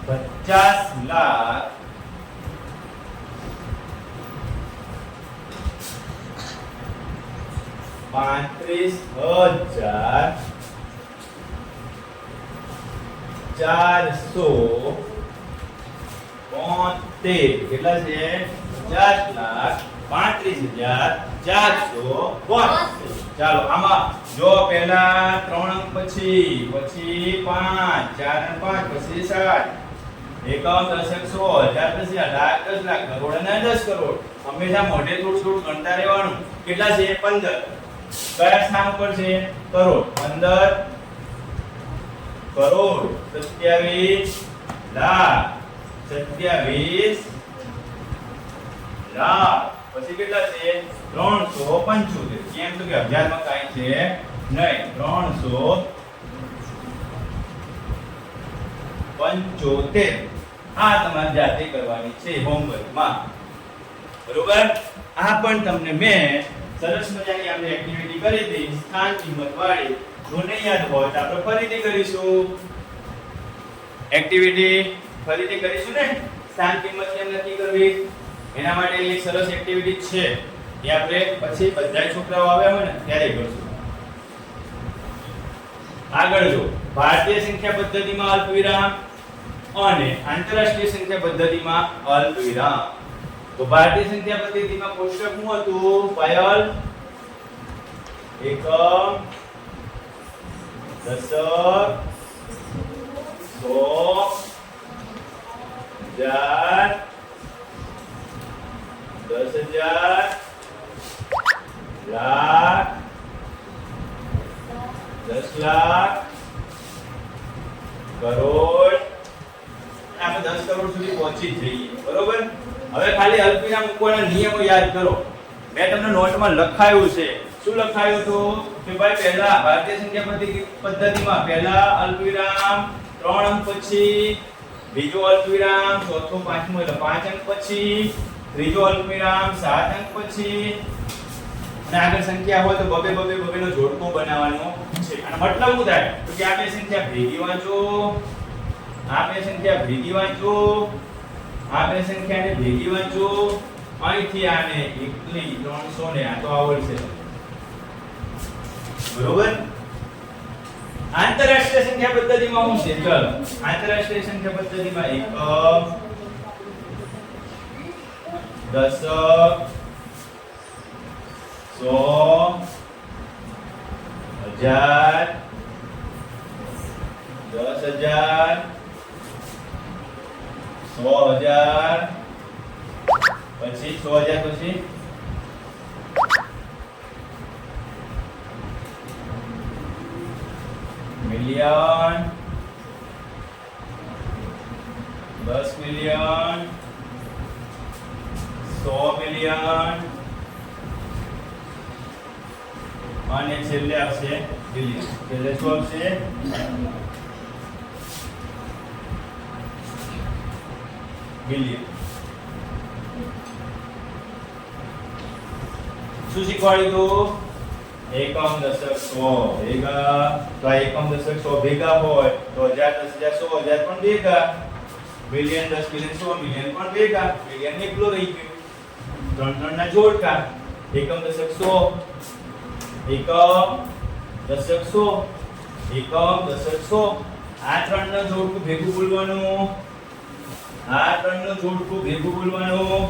S1: 50,35,472 કેટલા છે 50,35,472 ચાલો આમાં જો પહેલા 3 અંક પછી 5 4 અને 5 પછી 7 એકમ દશક 100 હજાર દશક લાખ 10 લાખ કરોડ અને 10 કરોડ હંમેશા મોઢે થોડું થોડું ગણતા રહેવાનું કેટલા છે 15 કયા સ્થાન ઉપર છે કરોડ 15 કરોડ 27 લાખ 27 લાખ પછી કેટલા છે 375 કેમ તો કે હજારમાં કાઈ છે નહીં 375 આ તમારે જાતે કરવાની છે હોમવર્કમાં બરોબર આ પણ તમને મેં સરસ મજાની આપણે એક્ટિવિટી કરી હતી સ્થાન કિંમત વાળી જો નહીં યાદ હોય તો આપણે ફરીથી કરીશું એક્ટિવિટી ફરીથી કરીશું ને સ્થાન કિંમત કેમ નક્કી કરવી એના માટે એક સરસ એક્ટિવિટી છે એ આપણે પછી બધા છોકરાઓ આવ્યા હોય ને ત્યારે કરશું આગળ જો ભારતીય સંખ્યા પદ્ધતિમાં અલ્પવિરામ અને આંતરરાષ્ટ્રીય સંખ્યા પદ્ધતિમાં અલ્પવિરામ તો ભારતીય સંખ્યા પદ્ધતિમાં કોષ્ટક શું હતું પાયલ એકમ દશક 100 હજાર 10,000 લાખ 10 લાખ કરોડ આપણે 10 કરોડ સુધી પહોંચી જઈએ બરોબર હવે ખાલી અલ્પવિરામ મૂકવાના નિયમો યાદ કરો મેં તમને નોટમાં લખાયું છે શું લખાયું હતું કે ભાઈ પહેલા ભારતીય સંખ્યા પદ્ધતિમાં પહેલા અલ્પવિરામ 3 અંક પછી બીજો અલ્પવિરામ ચોથો પાંચમો એટલે 5 અંક પછી ત્રીજો અલ્પવિરામ 7 અંક પછી અને આગળ સંખ્યા હોય તો બબે નો જોડકો બનાવવાનો છે અને મતલબ શું થાય તો કે આ બે સંખ્યા ભેગી વાંચો આ બે સંખ્યા ભેગી વાંચો આ બે સંખ્યાને ભેગી વાંચો અહીંથી આને એકલી 300 ને આ તો આવડશે બરોબર આંતરરાષ્ટ્રીય સંખ્યા પદ્ધતિમાં શું છે ચલો આંતરરાષ્ટ્રીય સંખ્યા પદ્ધતિમાં એકમ દશક 100 હજાર 10,000 100,000 પછી 100,000 પછી મિલિયન 10 મિલિયન 100 મિલિયન અને છેલ્લે આવશે બિલિયન છેલ્લે શું આવશે બિલિયન શું શીખવાડ્યું તું એકમ દશક 100 ભેગા તો આ એકમ દશક 100 ભેગા હોય તો 1000 10,000 100,000 પણ ભેગા મિલિયન 10 મિલિયન 100 મિલિયન પણ ભેગા મિલિયન એકલો રહી ગયો ત્રણ ના જોડકા એકમ દશક 100 એકમ દશક 100 એકમ દશક 100 આ ત્રણ નું જોડકું ભેગું બોલવાનું આ ત્રણ નું જોડકું ભેગું બોલવાનું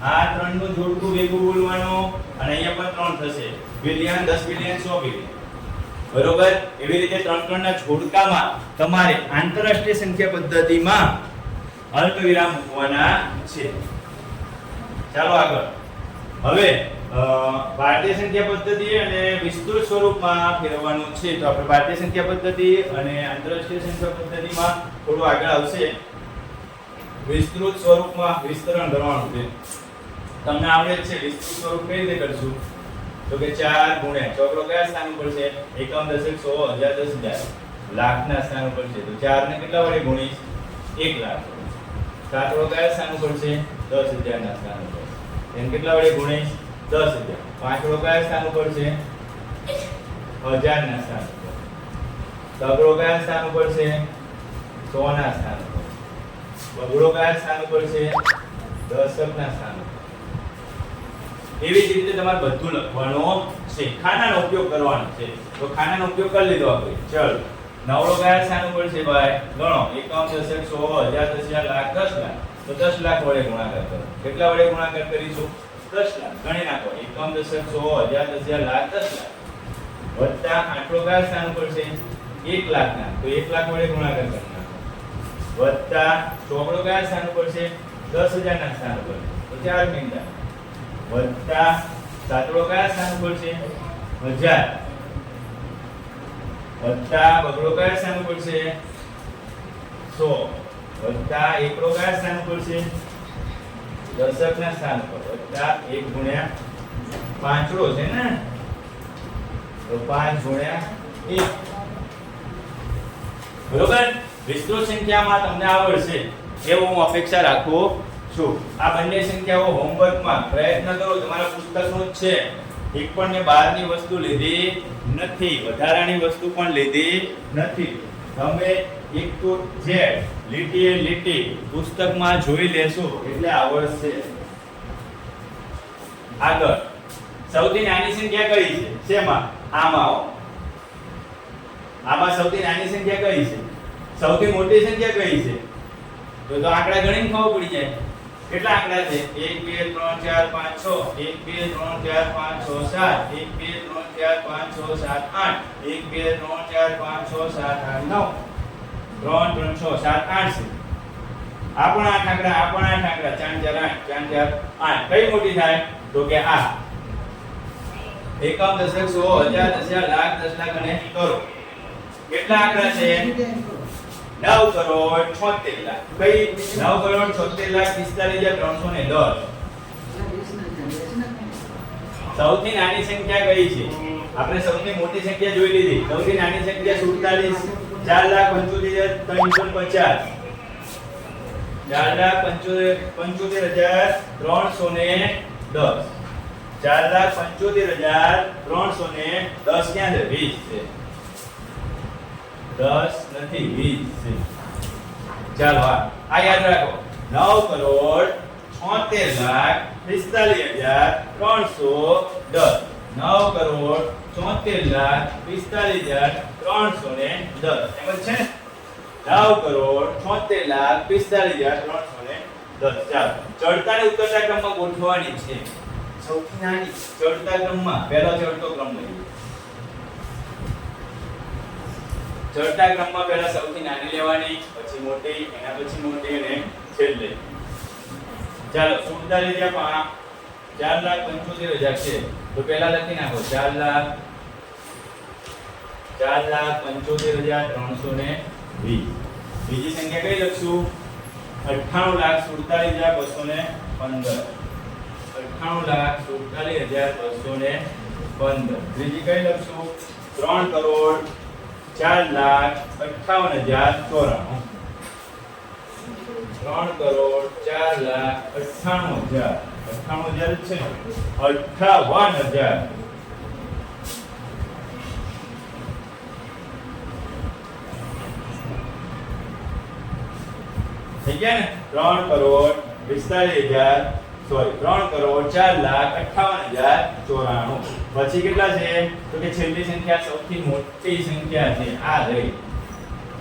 S1: આ ત્રણ નું જોડકું ભેગું બોલવાનું અને અહીંયા પણ ત્રણ થશે બિલિયન 10 બિલિયન 100 બિલિયન બરોબર એવી રીતે ત્રણ ના જોડકામાં તમારે આંતરરાષ્ટ્રીય સંખ્યા પદ્ધતિમાં અલ્પવિરામ મૂકવાના છે ચાલો આગળ હવે ભારતીય સંખ્યા પદ્ધતિ અને વિસ્તૃત સ્વરૂપમાં ફેરવવાનું છે તો આપણે ભારતીય સંખ્યા પદ્ધતિ અને આંતરરાષ્ટ્રીય સંખ્યા પદ્ધતિમાં થોડું આગળ આવશે વિસ્તૃત સ્વરૂપમાં વિસ્તરણ કરવાનું છે તમને આવડે છે વિસ્તૃત સ્વરૂપ કઈ રીતે કરશું તો કે 4 ગુણ્યા ચોકડો કયા સ્થાન ઉપર છે એકમ દશક 100 1000 10,000 લાખ ના સ્થાન ઉપર છે તો 4 ને કેટલા વડે ગુણીશ 1 લાખ સાંકળો કયા સ્થાન ઉપર છે 10,000 ના સ્થાન ઉપર એને કેટલા વડે ગુણીશ 10,000 પાંચડો કયા સ્થાન ઉપર છે 1,000 ના સ્થાન ઉપર તગડો કયા સ્થાન ઉપર છે 100 ના સ્થાન ઉપર બગડો કયા સ્થાન ઉપર છે દશક ના સ્થાન ઉપર એવી જ રીતે તમારે બધું લખવાનું છે ખાનાનો ઉપયોગ કરવાનો છે તો ખાનાનો ઉપયોગ કરી લીધો આપણે ચલો નવડો કયા સ્થાન ઉપર છે ભાઈ ગણો એકમ દશક 100 1000 10,000 લાખ 10 લાખ તો 10 લાખ વડે ગુણાકાર કરો કેટલા વડે ગુણાકાર કરીશું 10 લાખ ગણી નાખો એકમ દશક 100 1000 10,000 લાખ 10 લાખ વત્તા આંકડો કયા સ્થાન ઉપર છે 1 લાખ ના તો 1 લાખ વડે ગુણાકાર કરી નાખો વત્તા ચોકડો કયા સ્થાન ઉપર છે 10,000 ના સ્થાન ઉપર તો 4 મીંડા વત્તા સાતડો કયા સ્થાન ઉપર છે 1000 વત્તા બગડો કયા સ્થાન ઉપર છે 100 વત્તા એકડો કયા સ્થાન ઉપર છે દશક ના સ્થાન ઉપર વત્તા 1 ગુણ્યા પાંચડો છે ને તો 5 ગુણ્યા 1 બરોબર વિસ્તૃત સંખ્યામાં તમને આવડશે એવું હું અપેક્ષા રાખું છું આ બંને સંખ્યાઓ હોમવર્કમાં પ્રયત્ન કરો તમારા પુસ્તકનું જ છે એક પણ ને બહારની વસ્તુ લીધી નથી વધારાની વસ્તુ પણ લીધી નથી તમે એક તો ઝેડ લીટીએ લીટી પુસ્તકમાં જોઈ લેશો એટલે આવડશે આગળ સૌથી નાની સંખ્યા કઈ છે શેમાં આમાં સૌથી નાની સંખ્યા કઈ છે સૌથી મોટી સંખ્યા કઈ છે તો આંકડા ગણીને ખબર પડી જાય કેટલા આંકડા છે 1 2 3 4 5 6 1 2 3 4 5 6 7 8 1 2 3 4 5 6 7 8 9 3 3 6 7 8 છે આ પણ 8 આંકડા 4 4 8 કઈ મોટી થાય તો કે આ એકમ દશક 100 1000 10,000 લાખ 10 લાખ અને કરોડ કેટલા આંકડા છે 9 કરોડ 76 લાખ કઈ 9 કરોડ 76 લાખ 45,310 સૌથી નાની સંખ્યા કઈ છે આપણે સૌથી મોટી સંખ્યા જોઈ લીધી સૌથી નાની સંખ્યા 4,75,350 4,75,310 4,75,310 ક્યાં છે 20 છે 10 નથી 20 છે ચાલો આ યાદ રાખો 9 કરોડ 76,45,310 9 કરોડ 76,45,310 એમ જ છે ને 9 કરોડ 76,45,310 ચાલો ચડતા ને ઉતરતા ક્રમમાં ગોઠવવાની છે સૌથી નાની ચડતા ક્રમમાં પહેલો ચડતો ક્રમ લઈએ ચડતા ક્રમમાં પહેલા સૌથી નાની લેવાની પછી મોટી એના પછી મોટી અને છેલ્લે ચાલો 4,75,000 છે તો પહેલા લખી નાખો 4,75,320 બીજી સંખ્યા કઈ લખશું 98,47,215 98,47,215 ત્રીજી કઈ લખશું 3 કરોડ 4,58,094 3 કરોડ 4,98,000 98,000 છે 58,000 થઈ ગયા ને 3 કરોડ 45,000 સોરી 3 કરોડ 4,58,094 પછી કેટલા છે તો કે છેલ્લી સંખ્યા સૌથી મોટી સંખ્યા છે આ રહી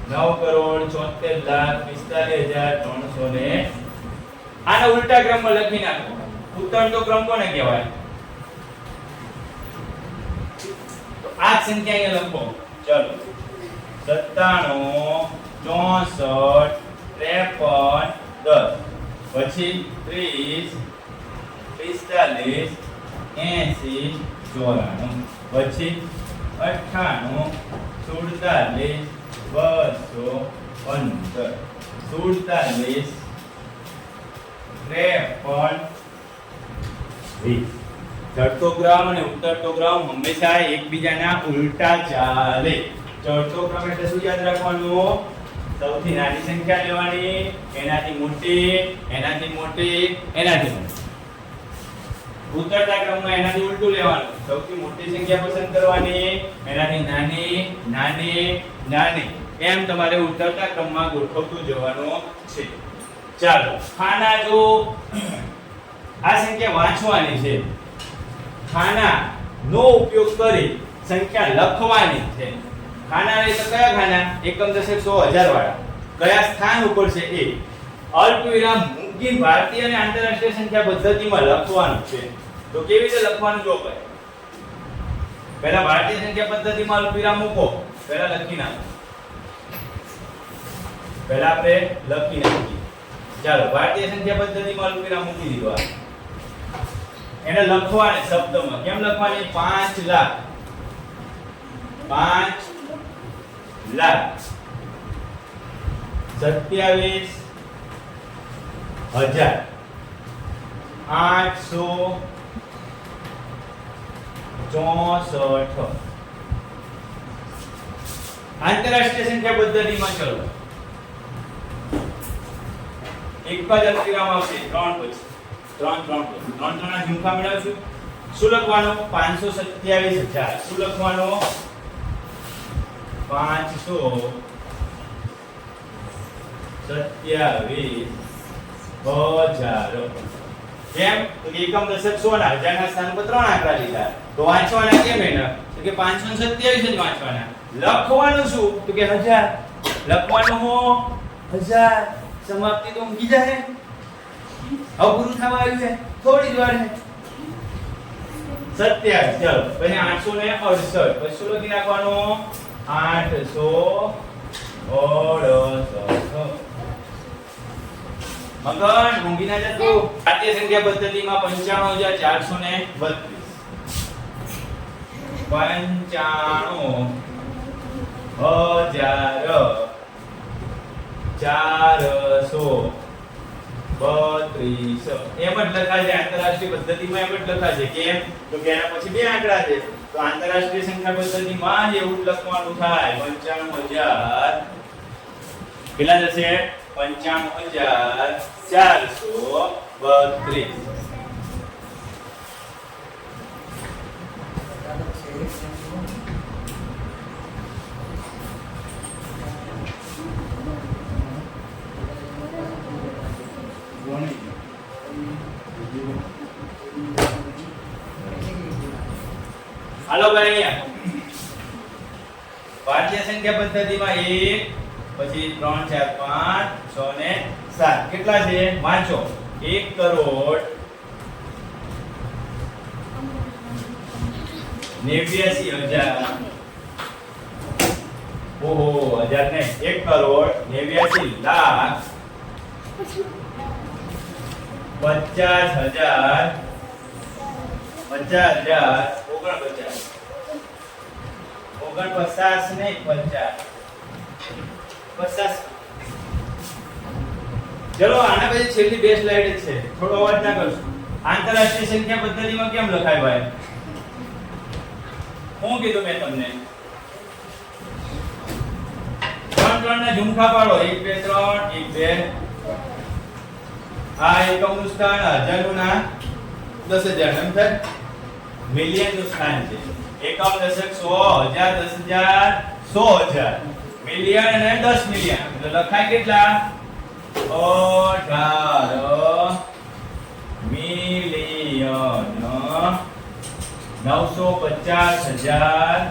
S1: 9 કરોડ 76,45,300 આને ઉલટા ક્રમમાં લખી નાખો ઉત્તરનો ક્રમ કોને કહેવાય તો આ સંખ્યા અહીંયા લખો ચલો 97 64 53 10 પછી 30 45 80 94 પછી 98 47 215 47 53 ચડતો ક્રમ અને ઉતરતો ક્રમ હંમેશા એકબીજાના ઉલટા ચાલે ચડતો ક્રમ એટલે શું યાદ રાખવાનું સૌથી નાની સંખ્યા લેવાની, એનાથી મોટી, એનાથી મોટી, એનાથી મોટી. ઉતરતા ક્રમમાં એનાથી ઉલટું લેવાનું. સૌથી મોટી સંખ્યા પસંદ કરવાની, એનાથી નાની, નાની, નાની. એમ તમારે ઉતરતા ક્રમમાં ગોઠવતું જવાનું છે. ચાલો ખાના જો આ સંખ્યા વાંચવાની છે. ખાના નો ઉપયોગ કરી સંખ્યા લખવાની છે. ખાના એટલે કયા ખાના? એકમ દશક 100 1000 વાળા. કયા સ્થાન ઉપર છે એ અલ્પવિરામ મૂકી ભારતીય અને આંતરરાષ્ટ્રીય સંખ્યા પદ્ધતિમાં લખવાનું છે. તો કેવી રીતે લખવાનું જો ભાઈ? પહેલા ભારતીય સંખ્યા પદ્ધતિમાં અલ્પવિરામ મૂકો. પહેલા લખી નાખો. પહેલા આપણે લખી નાખીએ. ચાલો ભારતીય સંખ્યા પદ્ધતિમાં અલ્પવિરામ મૂકી દીધો. એને લખવાને શબ્દમાં કેમ લખવાની? 5 લાખ 5 લાખ 27,864 આંતરરાષ્ટ્રીય સંખ્યા પદ્ધતિમાં ચલો એક જ અલ્પવિરામ આવશે. 3 પછી 3 ના ઝુમખા મેળવશું. શું લખવાનું? 527,000. શું લખવાનું? 527,000. કેમ? તો એકમ દશક 100 ના 1000 ના સ્થાન પર 3 આંકડા લીધા. તો વાંચવાના કેમ એના? તો કે 527 જ વાંચવાના. લખવાનું શું? તો કે 1000. લખવાનું હો 1000. સમાપ્તિ તો ઊંઘી જાય. હવે પૂરું થવા આવ્યું છે. થોડી જ વાર છે. 27. ચલો પછી 868. પછી શું લખી નાખવાનું? 868. મગન ઊંઘી ના જતું. ભારતીય સંખ્યા પદ્ધતિમાં 95,432 એમ જ લખાય છે. આંતરરાષ્ટ્રીય પદ્ધતિમાં એમ જ લખાય છે. કેમ? તો કે એના પછી બે આંકડા છે. તો આંતરરાષ્ટ્રીય સંખ્યા પદ્ધતિમાં જ એવું જ લખવાનું થાય. 95,000 કેટલા થશે? 95,432. હાલો ભાઈ અહીંયા ભારતીય સંખ્યા પદ્ધતિમાં 1 પછી 3 4 5 6 ને 7 કેટલા છે? વાંચો. 1,89,000. ઓહો 1000 ને 1,89,00,000 50,000 49,000 નહીં 50. ચલો આના પછી છેલ્લી બે સ્લાઇડ છે. થોડો અવાજ ના કરશો. આંતરરાષ્ટ્રીય સંખ્યા પદ્ધતિમાં કેમ લખાય ભાઈ? શું કીધું મેં તમને? 3 ના ઝુમખા પાડો. 1 2 3 1 2. આ એકમનું સ્થાન હજારનું ના 10,000 એમ થાય. મિલિયન નું સ્થાન છે. એકમ દશક 100 10,000 100,000 મિલિયન અને 10 મિલિયન એટલે લખાય કેટલા? 18 મિલિયન 950,000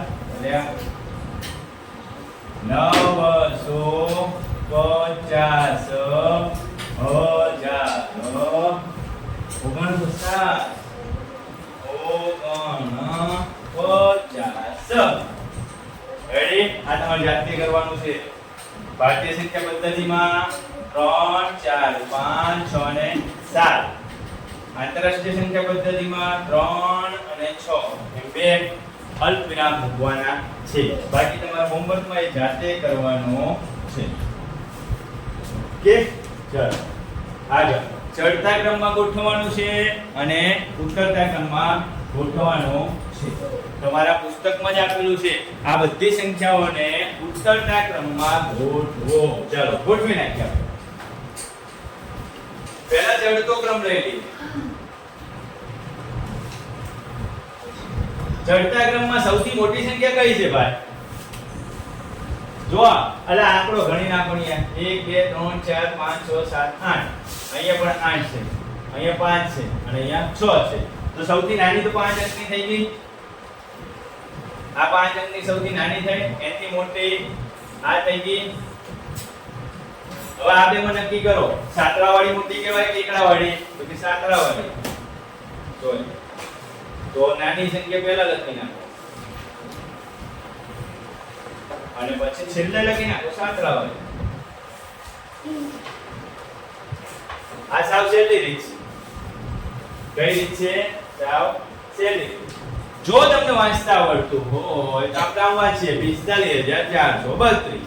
S1: રેડી? આ તમારે યાદ કરવાનું છે. ભારતીય સંખ્યા પદ્ધતિમાં 3 4 5 6 અને 7. આંતરરાષ્ટ્રીય સંખ્યા પદ્ધતિમાં 3 અને 6 એમ બે અલ્પવિરામ મૂકવાના છે. બાકી તમારા હોમવર્કમાં એ જાતે કરવાનો છે. કે ચાલો આગળ ચડતા ક્રમમાં ગોઠવવાનું છે અને ઉતરતા ક્રમમાં ગોઠવવાનો છે. તમારા પુસ્તકમાં જ આપેલું છે. આ બધી સંખ્યાઓને ઉત્તરના ક્રમમાં ગોઠવો. ચાલો ગોઠવી નાખીએ આપણે. પહેલા ચડતો ક્રમ લઈ લઈએ. ચડતા ક્રમમાં સૌથી મોટી સંખ્યા કઈ છે ભાઈ? જો અલા આંકડો ગણી નાખો ને 1 2 3 4 5 6 7 8. અહીંયા પણ 8 છે, અહીંયા 5 છે અને અહીંયા 6 છે. તો સૌથી નાની તો 5 અંકની થઈ ગઈ. આ 5 અંકની સૌથી નાની થઈ, એનાથી મોટી આ થઈ ગઈ. હવે આ બેમાં નક્કી કરો, સાતરાવાળી મોટી કહેવાય કે એકડાવાળી? તો કે સાતરાવાળી. તો નાની સંખ્યા પહેલા લખી નાખો અને પછી છેલ્લે લખી નાખો સાતરાવાળી. આ સાવ છેલ્લી રીત છે. કઈ રીત છે? સાવ છેલ્લી. જો તમને વાંચતા આવડતું હોય તો આપણે આમ વાંચીએ 45432.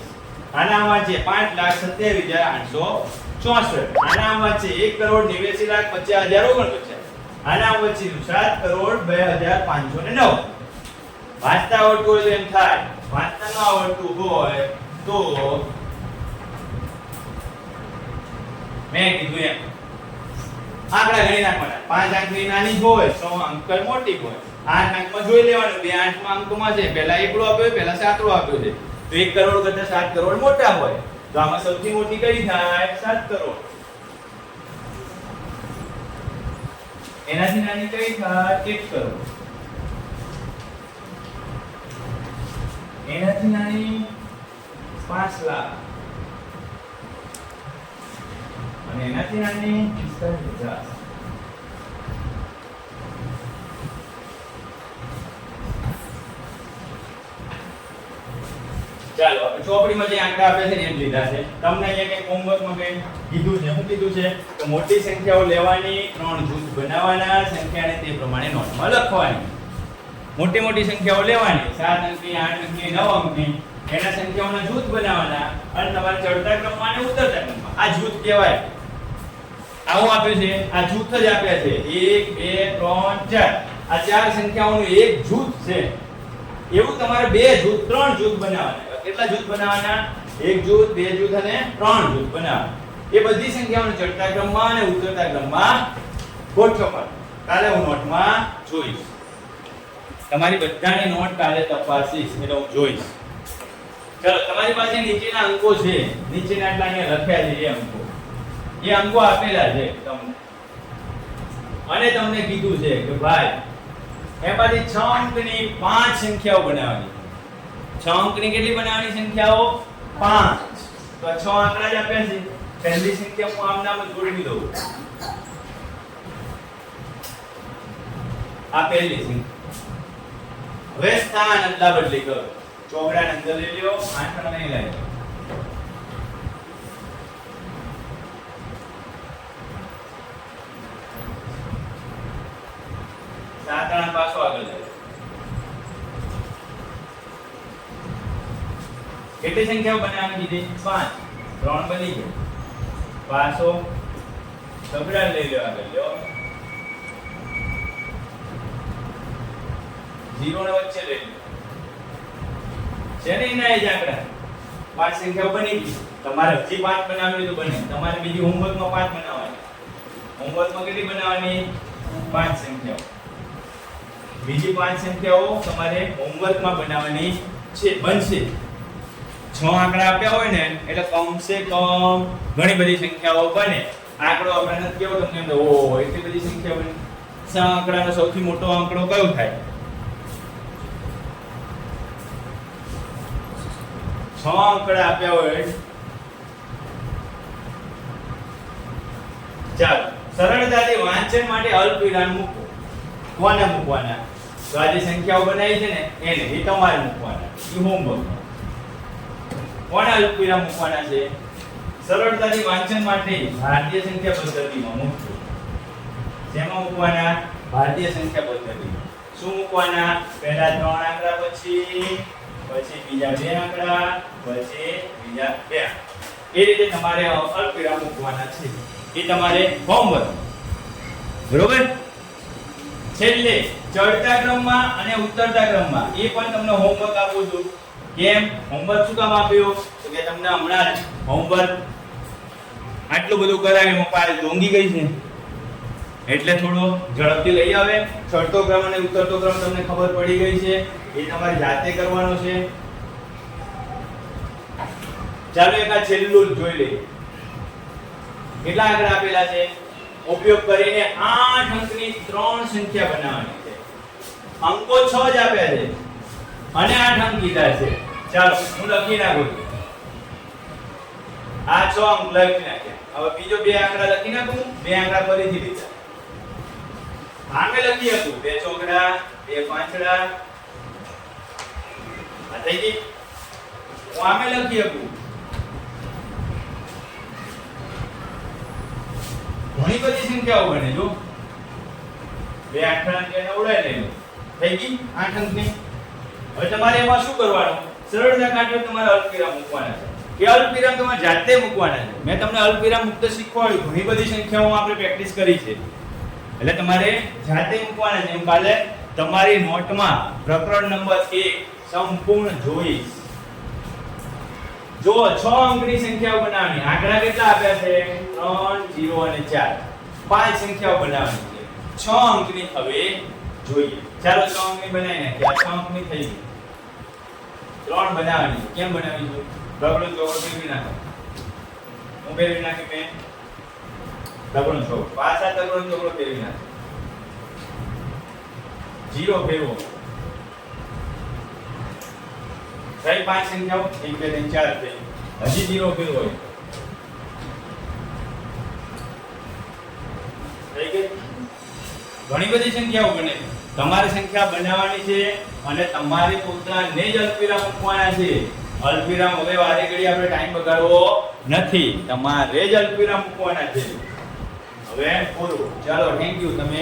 S1: આના આમ વાંચીએ 5,27,864. આના આમ વાંચીએ 1,89,50,049. આના આમ વાંચીએ 7,02,509. વાંચતા આવડતું હોય તો એમ થાય. વાંચતા ન આવડતું હોય તો મેં કીધું એમ આંકડા ગણી નાખવાના. 5 અંકની નાની હોય, 100 અંક મોટી હોય. 8 અંકમાં જોઈ લેવાનું. બે 8 અંકમાં છે, પહેલા એકડો આપ્યો, પહેલા સાતડો આપ્યો છે. તો 1 કરોડ કરતા 7 કરોડ મોટા હોય. તો આમાં સૌથી મોટી કઈ થાય? 7 કરોડ. એનાથી નાની કઈ થાય? 1 કરોડ. એનાથી નાની 5 લાખ. અને એનાથી નાની 45,000. ચાલો આપણે ચોપડીમાં જે આંકડા આપે છે ને એમ લીધા છે. તમને અહીંયા કઈ હોમવર્કમાં કઈ કીધું છે? શું કીધું છે? તો મોટી સંખ્યાઓ લેવાની, 3 જૂથ બનાવવાના, સંખ્યાને તે પ્રમાણે નોટમાં લખવાની. મોટી મોટી સંખ્યાઓ લેવાની, 7 અંકની, 8 અંકની, 9 અંકની. એના સંખ્યાઓના જૂથ બનાવવાના અને તમારે ચડતા ક્રમમાં અને ઉતરતા ક્રમમાં. આ જૂથ કહેવાય. આવું આપ્યું છે, આ જૂથ જ આપ્યા છે. 1 2 3 4. આ ચાર સંખ્યાઓનું એક જૂથ છે. એવું તમારે બે જૂથ, 3 જૂથ બનાવવાના. કેટલા જૂથ બનાવવાના? એક જૂથ, બે જૂથ અને 3 જૂથ બનાવવાના. એ બધી સંખ્યાઓને ચડતા ક્રમમાં અને ઉતરતા ક્રમમાં ગોઠવવાના. કાલે હું નોટમાં જોઈશ. તમારી બધાની નોટ કાલે તપાસીશ એટલે હું જોઈશ. ચલો તમારી પાસે નીચેના અંકો છે. નીચેના એટલા અહીંયા લખ્યા છે. એ અંકો આપેલા છે તમને. અને તમને કીધું છે કે ભાઈ એમાંથી 6 અંકની 5 સંખ્યાઓ બનાવવાની. 6 અંકની કેટલી બનાવવાની સંખ્યાઓ? 5. તો 6 આંકડા જ આપ્યા છે. પહેલી સંખ્યા હું આમ નામ જ જોડી દઉં. આ પહેલી સંખ્યા. હવે સ્થાન અદલા બદલી કરો. ચોકડાને અંદર લઈ લ્યો, આંકડા નહીં લઈ લો. સાતણા પાછો આગળ જાય. કેટલી સંખ્યાઓ બનાવવાની કીધી? 5. 3 બની ગઈ. પાછો સબડા લઈ લો, આગળ લ્યો. 0 ને વચ્ચે લઈ લો. છે ને એના જ આંકડા. 5 સંખ્યાઓ બની ગઈ. તમારે હજી 5 બનાવવી તો બને. તમારે બીજી હોમવર્કમાં 5 બનાવવાની. હોમવર્કમાં કેટલી બનાવવાની? 5 સંખ્યાઓ. બીજી 5 સંખ્યાઓ તમારે હોમવર્કમાં બનાવવાની છે, બનશે. 6 આંકડા આપ્યા હોય ને એટલે કમસે કમ ઘણી બધી સંખ્યાઓ બને. આંકડો આપણે નથી કેવો તમને એમ ઓહો એટલી બધી સંખ્યા બને. 6 આંકડાનો સૌથી મોટો આંકડો કયો થાય? 6 આંકડા આપ્યા હોય. ચાલો સરળતાથી વાંચન માટે અલ્પવિરામ મૂકો. કોને મૂકવાના? તો આ જે સંખ્યાઓ બનાવી છે ને એને એ તમારે મૂકવાના. એ હોમવર્ક. કોને અલ્પવિરામ મૂકવાના છે? સરળતાથી વાંચન માટે ભારતીય સંખ્યા પદ્ધતિમાં મૂકજો. શેમાં મૂકવાના? ભારતીય સંખ્યા પદ્ધતિમાં. શું મૂકવાના? પહેલા 3 આંકડા, પછી બીજા 2 આંકડા, પછી બીજા 2. એ રીતે તમારે અલ્પવિરામ મૂકવાના છે. એ તમારે હોમવર્ક. બરોબર? છેલ્લે ચડતા ક્રમમાં અને ઉતરતા ક્રમમાં એ પણ તમને હોમવર્ક આપું છું. કેમ હોમવર્ક શું કામ આપ્યું? તો કે તમને હમણાં જ હોમવર્ક આટલું બધું કરાવી મપાલ ઢોંગી ગઈ છે એટલે થોડો ઝડપથી લઈ આવે. ચડતો ક્રમ અને ઉતરતો ક્રમ તમને ખબર પડી ગઈ છે, એ તમારે જાતે કરવાનો છે. ચાલો એક આ છેલ્લું જોઈ લઈએ. કેટલા આંકડા આપેલા છે? ઉપયોગ કરીને 8 અંકની 3 સંખ્યા બનાવવાની છે. અંકો 6 જ આપ્યા છે અને 8 અંક કીધા છે. ચાલો હું લખી નાખું છું. આ 6 અંક લખી નાખ્યા. હવે બીજો બે આંકડા લખી નાખું. બે આંકડા ફરીથી લીધા. આમે લખી શકું 2 ચોકડા 2 પાંચડા. આ થઈ ગઈ. હું આમે લખી શકું ઘણી બધી સંખ્યાઓ બને. જો બે આંકડા કે ઉડાઈ લેજો. થઈ ગઈ 8 અંકની. હવે તમારે એમાં શું કરવાનું? સરળતા કાઢવા તમારે અલ્પવિરામ મૂકવાના છે. કે અલ્પવિરામ તમારે જાતે મૂકવાના છે. મેં તમને અલ્પવિરામ મુક્ત શીખવાડ્યું. ઘણી બધી સંખ્યાઓ આપણે પ્રેક્ટિસ કરી છે. એટલે તમારે જાતે મૂકવાના છે. હું કાલે તમારી નોટમાં પ્રકરણ નંબર 1 સંપૂર્ણ જોઈશ. જો 6 અંકની સંખ્યાઓ બનાવવાની. આંકડા કેટલા આપ્યા છે? 3 0 અને 4. 5 સંખ્યાઓ બનાવવાની છે. 6 અંકની હવે જોઈએ. ચાલો 6 અંકની બનાવી નાખીએ. આ 6 અંકની થઈ ગઈ. 3 બનાવવાની. કેમ બનાવી છે? ડબલ ચોકડો ફેરવી નાખો. હું ફેરવી નાખી મેં ડબલ ચોકડો. પાછા ડબલ ચોકડો ફેરવી નાખો. 0 ફેરવો. થઈ 5 સંખ્યાઓ 1 2 3 4 થઈ. હજી 0 ફેરવો. થઈ ગઈ. ઘણી બધી સંખ્યાઓ બને. તમારે સંખ્યા બનાવવાની છે અને તમારે પોતાને જ અલ્પવિરામ મૂકવાના છે. અલ્પવિરામ હવે વારે ઘડી આપણે ટાઈમ બગાડવો નથી. તમારે જ અલ્પવિરામ મૂકવાના છે. હવે પૂરું. ચાલો થેન્ક યુ. તમે